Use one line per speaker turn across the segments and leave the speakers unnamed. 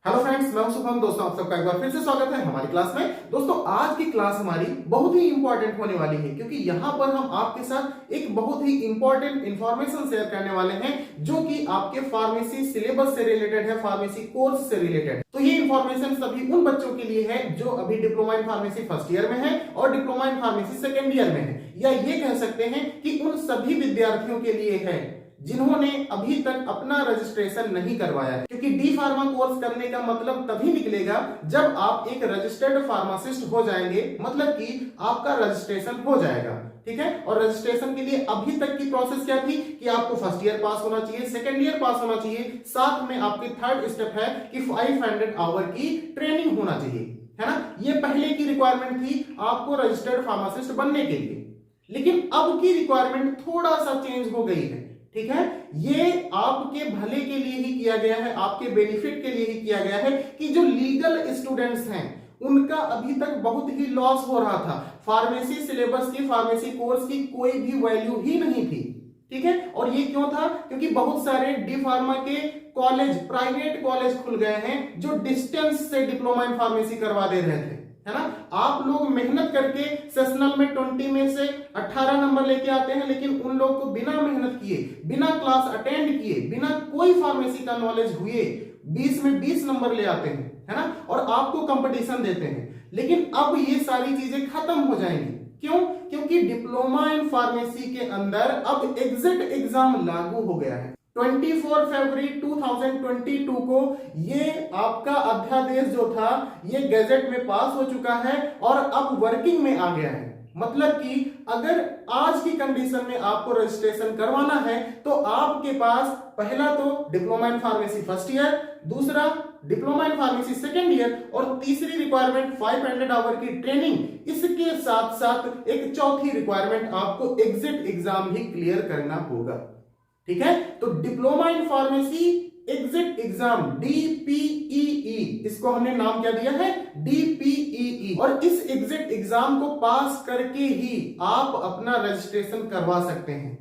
Hello friends, मैं हूं शुभम। दोस्तों, आप सबका एक बार फिर से स्वागत है हमारी क्लास में। दोस्तों, आज की क्लास हमारी बहुत ही इंपॉर्टेंट होने वाली है क्योंकि यहाँ पर हम आपके साथ एक बहुत ही इंपॉर्टेंट इंफॉर्मेशन शेयर करने वाले हैं जो कि आपके फार्मेसी सिलेबस से रिलेटेड है, फार्मेसी कोर्स से रिलेटेड है। तो ये इंफॉर्मेशन सभी उन बच्चों के लिए है जो अभी diploma in pharmacy first year में है और diploma in pharmacy second year में है, या ये कह सकते हैं कि उन सभी विद्यार्थियों के लिए है जिन्होंने अभी तक अपना रजिस्ट्रेशन नहीं करवाया है। क्योंकि डी फार्मा कोर्स करने का मतलब तभी निकलेगा जब आप एक रजिस्टर्ड फार्मासिस्ट हो जाएंगे, मतलब कि आपका रजिस्ट्रेशन हो जाएगा। ठीक है। और रजिस्ट्रेशन के लिए अभी तक की प्रोसेस क्या थी कि आपको फर्स्ट ईयर पास होना चाहिए, सेकेंड ईयर पास होना चाहिए, साथ में आपकी थर्ड स्टेप है कि 500 आवर की ट्रेनिंग होना चाहिए, है ना। ये पहले की रिक्वायरमेंट थी आपको रजिस्टर्ड फार्मासिस्ट बनने के लिए, लेकिन अब की रिक्वायरमेंट थोड़ा सा चेंज हो गई है। ठीक है। ये आपके भले के लिए ही किया गया है, आपके बेनिफिट के लिए ही किया गया है कि जो लीगल स्टूडेंट्स हैं उनका अभी तक बहुत ही लॉस हो रहा था। फार्मेसी सिलेबस की, फार्मेसी कोर्स की कोई भी वैल्यू ही नहीं थी। ठीक है। और ये क्यों था? क्योंकि बहुत सारे डी फार्मा के कॉलेज, प्राइवेट कॉलेज खुल गए हैं जो डिस्टेंस से डिप्लोमा इन फार्मेसी करवा दे रहे थे, है ना। आप लोग मेहनत करके सेशनल में 20 में से 18 नंबर लेके आते हैं, लेकिन उन लोग को बिना मेहनत किए, बिना क्लास अटेंड किए, बिना कोई फार्मेसी का नॉलेज हुए 20 में 20 नंबर ले आते हैं, है ना, और आपको कंपटीशन देते हैं। लेकिन अब ये सारी चीजें खत्म हो जाएंगी। क्यों? क्योंकि डिप्लोमा इन फार्मेसी के अंदर अब एग्जिट एग्जाम लागू हो गया है। 24 फरवरी 2022 को ये आपका अध्यादेश जो था ये गैजेट में पास हो चुका है और अब वर्किंग में आ गया है। मतलब कि अगर आज की कंडीशन में आपको रजिस्ट्रेशन करवाना है तो आपके पास पहला तो diploma in pharmacy first year, दूसरा diploma in pharmacy second year और तीसरी रिक्वायरमेंट 500 आवर की ट्रेनिंग। इसके साथ साथ एक चौथी रिक्वायरमेंट आपको एग्जिट एग्जाम भी क्लियर करना होगा। ठीक है। तो diploma in pharmacy exit exam DPEE, इसको हमने नाम क्या दिया है? डीपीईई। और इस एग्जिट एग्जाम को पास करके ही आप अपना रजिस्ट्रेशन करवा सकते हैं,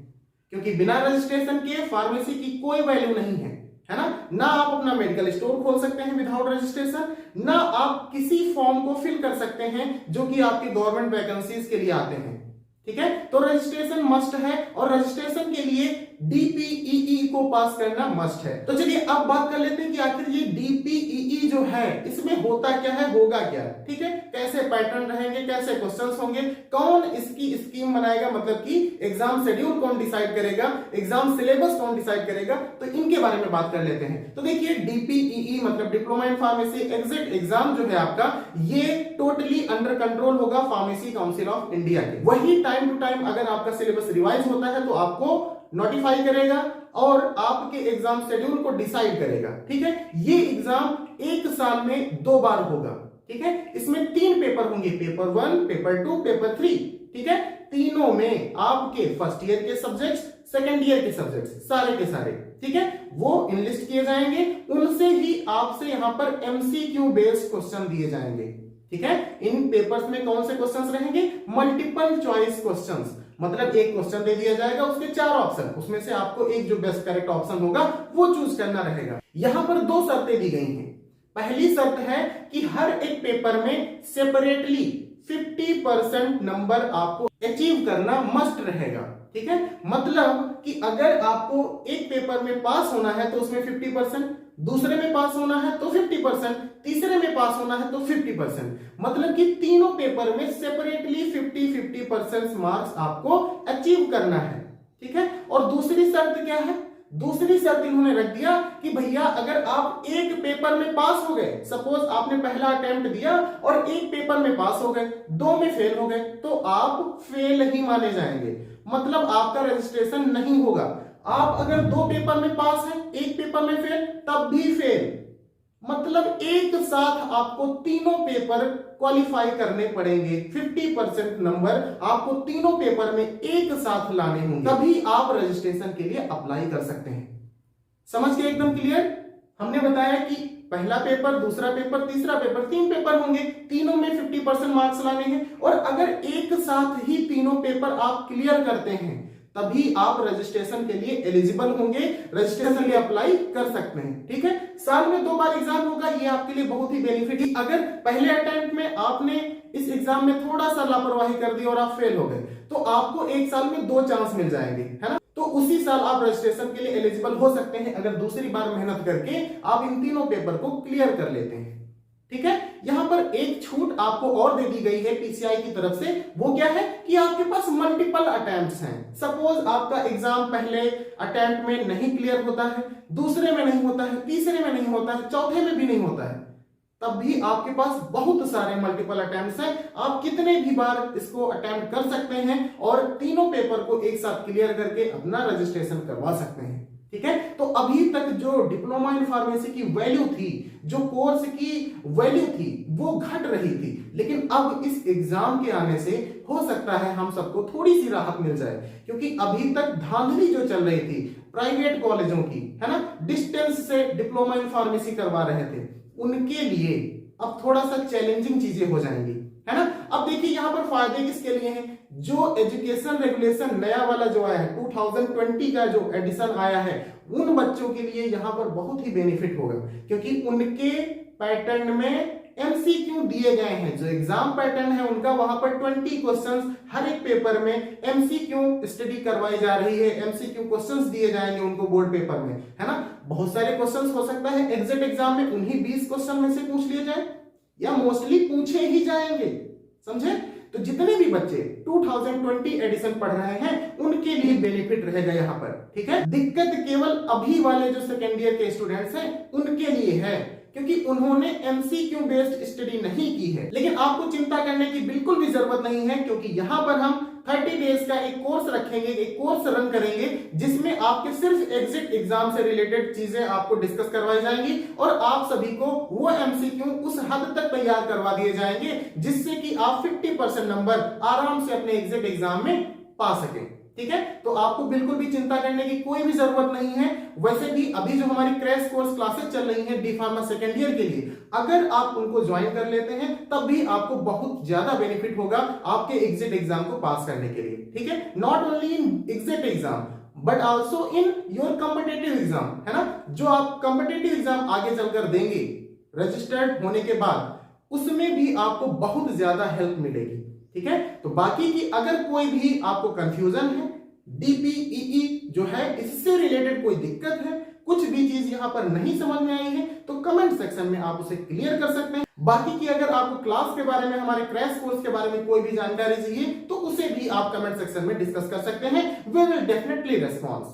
क्योंकि बिना रजिस्ट्रेशन के फार्मेसी की कोई वैल्यू नहीं है, है ना आप अपना मेडिकल स्टोर खोल सकते हैं विदाउट रजिस्ट्रेशन, ना आप किसी फॉर्म को फिल कर सकते हैं जो कि आपकी गवर्नमेंट वैकेंसीज के लिए आते हैं। ठीक है। तो रजिस्ट्रेशन मस्ट है और रजिस्ट्रेशन के लिए डीपीईई को पास करना मस्ट है। तो चलिए अब बात कर लेते हैं कि आखिर ये डीपीईई जो है इसमें होता क्या है, होगा क्या। ठीक है। कैसे पैटर्न रहेंगे, कैसे क्वेश्चंस होंगे, कौन इसकी स्कीम बनाएगा, मतलब कि एग्जाम शेड्यूल कौन डिसाइड करेगा, एग्जाम सिलेबस कौन डिसाइड करेगा, तो इनके बारे में बात कर लेते हैं। तो देखिए, डीपीईई मतलब diploma in pharmacy exit exam जो है आपका, ये टोटली अंडर कंट्रोल होगा फार्मेसी काउंसिल ऑफ इंडिया के। वही टाइम टू टाइम अगर आपका सिलेबस रिवाइज होता है तो आपको नोटिफाई करेगा और आपके एग्जाम शेड्यूल को डिसाइड करेगा। ठीक है। ये एग्जाम एक साल में 2 बार होगा। ठीक है। इसमें 3 पेपर होंगे, पेपर 1, पेपर 2, पेपर 3। ठीक है। तीनों में आपके फर्स्ट ईयर के सब्जेक्ट्स, सेकेंड ईयर के सब्जेक्ट्स सारे के सारे, ठीक है, वो इनलिस्ट किए जाएंगे। उनसे ही आपसे यहां पर एमसीक्यू बेस्ड क्वेश्चन दिए जाएंगे। ठीक है। इन पेपर्स में कौन से क्वेश्चंस रहेंगे? मल्टीपल चॉइस क्वेश्चंस, मतलब एक क्वेश्चन दे दिया जाएगा, उसके 4 ऑप्शन, उसमें से आपको एक जो बेस्ट करेक्ट ऑप्शन होगा वो चूज करना रहेगा। यहां पर 2 शर्तें दी गई हैं। पहली शर्त है कि हर एक पेपर में सेपरेटली 50% नंबर आपको अचीव करना मस्ट रहेगा। ठीक है। मतलब कि अगर आपको एक पेपर में पास होना है तो उसमें 50%, दूसरे में पास होना है तो 50%, तीसरे में पास होना है तो 50%, मतलब कि तीनों पेपर में सेपरेटली 50-50% मार्क्स आपको अचीव करना है। ठीक है। और दूसरी शर्त क्या है? दूसरी शर्त इन्होंने रख दिया कि भैया अगर आप एक पेपर में पास हो गए, सपोज आपने पहला अटेम्प्ट दिया और एक पेपर में पास हो गए, 2 में फेल हो गए, तो आप फेल ही माने जाएंगे, मतलब आपका रजिस्ट्रेशन नहीं होगा। आप अगर 2 पेपर में पास हैं, एक पेपर में फेल, तब भी फेल, मतलब एक साथ आपको तीनों पेपर क्वालिफाई करने पड़ेंगे। 50% नंबर आपको तीनों पेपर में एक साथ लाने होंगे, तभी आप रजिस्ट्रेशन के लिए अप्लाई कर सकते हैं। समझ के एकदम क्लियर? हमने बताया कि पहला पेपर, दूसरा पेपर, तीसरा पेपर, 3 पेपर होंगे, तीनों में 50% मार्क्स लाने हैं। और अगर एक साथ ही तीनों पेपर आप क्लियर करते हैं तभी आप रजिस्ट्रेशन के लिए एलिजिबल होंगे, रजिस्ट्रेशन के लिए अप्लाई कर सकते हैं। ठीक है, साल में 2 बार एग्जाम होगा, ये आपके लिए बहुत ही बेनिफिट है। अगर पहले अटेम्प्ट में आपने इस एग्जाम में थोड़ा सा लापरवाही कर दी और आप फेल हो गए, तो आपको एक साल में 2 चांस मिल जाएंगे, है ना। तो उसी साल आप रजिस्ट्रेशन के लिए एलिजिबल हो सकते हैं अगर दूसरी बार मेहनत करके आप इन तीनों पेपर को क्लियर कर लेते हैं। ठीक है, यहां पर एक छूट आपको और दे दी गई है पीसीआई की तरफ से, वो क्या है कि आपके पास मल्टीपल अटेम्प्ट्स हैं। सपोज आपका एग्जाम पहले अटेम्प्ट में नहीं क्लियर होता है, दूसरे में नहीं होता है, तीसरे में नहीं होता है, चौथे में भी नहीं होता है, तब भी आपके पास बहुत सारे मल्टीपल अटेम्प्ट्स हैं। आप कितने भी बार इसको अटेम्प्ट कर सकते हैं और तीनों पेपर को एक साथ क्लियर करके अपना रजिस्ट्रेशन करवा सकते हैं। ठीक है, तो अभी तक जो डिप्लोमा इन फार्मेसी की वैल्यू थी, जो कोर्स की वैल्यू थी, वो घट रही थी, लेकिन अब इस एग्जाम के आने से हो सकता है हम सबको थोड़ी सी राहत मिल जाए, क्योंकि अभी तक धांधली जो चल रही थी प्राइवेट कॉलेजों की, है ना, डिस्टेंस से डिप्लोमा इन फार्मेसी करवा रहे थे, उनके लिए अब थोड़ा सा चैलेंजिंग चीजें हो जाएंगी, है ना। अब देखिए यहाँ पर फायदे किसके लिए हैं, जो एजुकेशन रेगुलेशन नया वाला जो आया है 2020 का जो एडिशन आया है, उन बच्चों के लिए यहाँ पर बहुत ही बेनिफिट होगा, क्योंकि उनके पैटर्न में एमसीक्यू दिए गए हैं। जो एग्जाम पैटर्न है उनका, वहां पर 20 क्वेश्चंस हर एक पेपर में एमसीक्यू स्टडी करवाई जा रही है, एमसीक्यू क्वेश्चंस दिए जाएंगे उनको बोर्ड पेपर में, है ना। बहुत सारे क्वेश्चंस हो सकता है एग्जिट एग्जाम में उन्हीं 20 क्वेश्चन में से पूछ लिए जाए, या मोस्टली पूछे ही जाएंगे, समझे। तो जितने भी बच्चे 2020 एडिशन पढ़ रहे हैं उनके लिए बेनिफिट रहेगा यहाँ पर। ठीक है, दिक्कत केवल अभी वाले जो सेकेंड ईयर के स्टूडेंट्स हैं उनके लिए है, क्योंकि उन्होंने एमसीक्यू बेस्ड स्टडी नहीं की है। लेकिन आपको चिंता करने की बिल्कुल भी जरूरत नहीं है, क्योंकि यहां पर हम 30 डेज का एक कोर्स रखेंगे, एक कोर्स रन करेंगे, जिसमें आपके सिर्फ एग्जिट एग्जाम से रिलेटेड चीजें आपको डिस्कस करवाई जाएंगी और आप सभी को वो एमसीक्यू उस हद तक तैयार करवा दिए जाएंगे जिससे कि आप 50% नंबर आराम से अपने एग्जिट एग्जाम में पा सकें। ठीक है, तो आपको बिल्कुल भी चिंता करने की कोई भी जरूरत नहीं है। वैसे भी अभी जो हमारी क्रैश कोर्स क्लासेस चल रही हैं डी फार्मा सेकेंड ईयर के लिए, अगर आप उनको ज्वाइन कर लेते हैं तब भी आपको बहुत ज्यादा बेनिफिट होगा आपके एग्जिट एग्जाम को पास करने के लिए। ठीक है, not only in exit exam but also in your competitive exam, है ना। जो आप कॉम्पिटिटिव एग्जाम आगे चलकर देंगे रजिस्टर्ड होने के बाद, उसमें भी आपको बहुत ज्यादा हेल्प मिलेगी। ठीक है, तो बाकी की अगर कोई भी आपको कंफ्यूजन है, डीपीईई जो है इससे रिलेटेड कोई दिक्कत है, कुछ भी चीज यहां पर नहीं समझ में आई है, तो कमेंट सेक्शन में आप उसे क्लियर कर सकते हैं। बाकी की अगर आपको क्लास के बारे में, हमारे क्रैश कोर्स के बारे में कोई भी जानकारी चाहिए तो उसे भी आप कमेंट सेक्शन में डिस्कस कर सकते हैं। We will definitely response.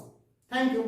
Thank you.